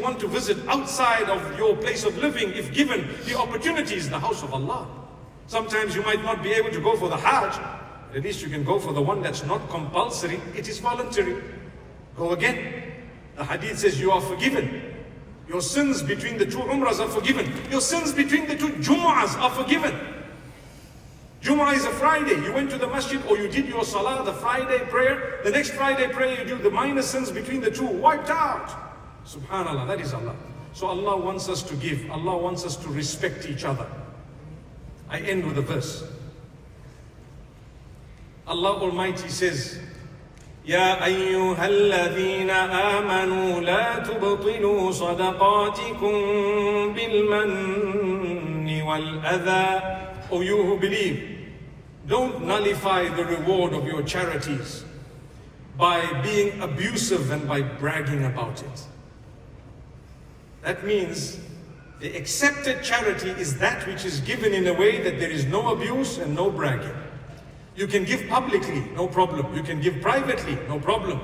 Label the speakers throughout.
Speaker 1: want to visit outside of your place of living, if given the opportunity, is the house of Allah. Sometimes you might not be able to go for the Hajj, but at least you can go for the one that's not compulsory, it is voluntary. Go again. The hadith says you are forgiven. Your sins between the two Umrahs are forgiven. Your sins between the two Jumu'ahs are forgiven. Jumu'ah is a Friday. You went to the masjid or you did your salah, the Friday prayer. The next Friday prayer you do, the minor sins between the two wiped out. Subhanallah, that is Allah. So Allah wants us to give. Allah wants us to respect each other. I end with a verse. Allah Almighty says, يا أيها الذين آمنوا لا تبطلوا صدقاتكم بالمن والأذى. O you who believe, don't nullify the reward of your charities by being abusive and by bragging about it. That means the accepted charity is that which is given in a way that there is no abuse and no bragging. You can give publicly, no problem. You can give privately, no problem.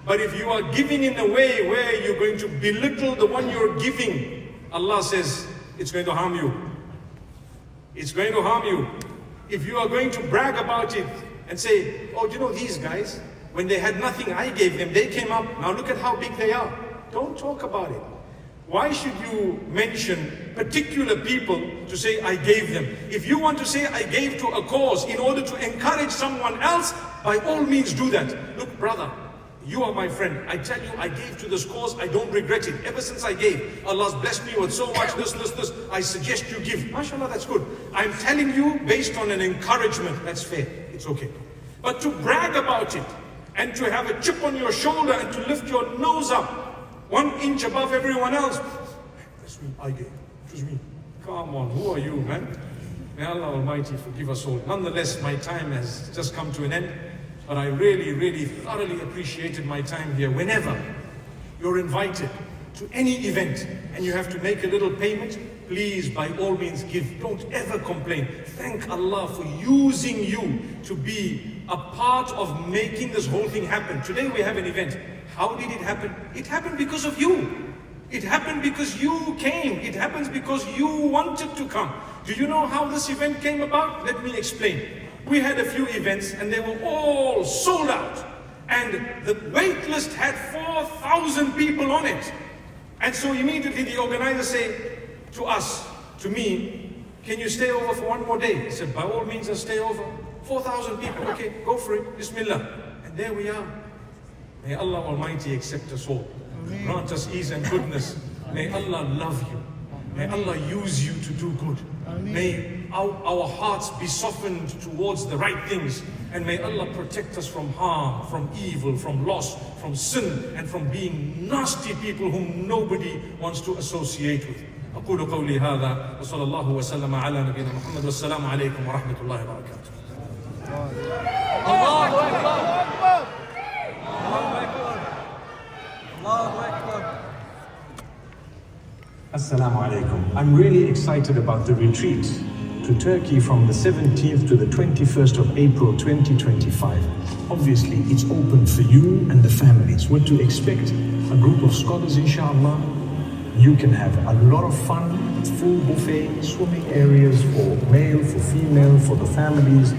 Speaker 1: But if you are giving in a way where you're going to belittle the one you're giving, Allah says it's going to harm you. It's going to harm you. If you are going to brag about it and say, oh, you know these guys, when they had nothing, I gave them, they came up, now look at how big they are. Don't talk about it. Why should you mention particular people to say, I gave them? If you want to say, I gave to a cause in order to encourage someone else, by all means do that. Look, brother, you are my friend. I tell you, I gave to this cause, I don't regret it. Ever since I gave, Allah's blessed me with so much, this. I suggest you give. MashaAllah, that's good. I'm telling you based on an encouragement, that's fair, it's okay. But to brag about it, and to have a chip on your shoulder, and to lift your nose up, 1 inch above everyone else. That's me, I gave. It was me. Come on, who are you, man? May Allah Almighty forgive us all. Nonetheless, my time has just come to an end. But I really thoroughly appreciated my time here. Whenever you're invited to any event and you have to make a little payment, please, by all means, give. Don't ever complain. Thank Allah for using you to be a part of making this whole thing happen. Today we have an event. How did it happen? It happened because of you. It happened because you came. It happens because you wanted to come. Do you know how this event came about? Let me explain. We had a few events and they were all sold out. And the wait list had 4,000 people on it. And so immediately the organizers say to us, to me, can you stay over for one more day? I said, by all means, I'll stay over. 4,000 people, okay, go for it, Bismillah. And there we are. May Allah Almighty accept us all. Grant us ease and goodness. May Allah love you. May Allah use you to do good. May our hearts be softened towards the right things. And may Allah protect us from harm, from evil, from loss, from sin, and from being nasty people whom nobody wants to associate with. أقول قولي هذا وصلى الله وسلم على نبينا محمد والسلام عليكم ورحمة الله وبركاته. الله أكبر.
Speaker 2: Assalamu alaikum. I'm really excited about the retreat to Turkey from the 17th to the 21st of April 2025. Obviously, it's open for you and the families. What to expect? A group of scholars, inshallah. You can have a lot of fun, full buffet, swimming areas for male, for female, for the families.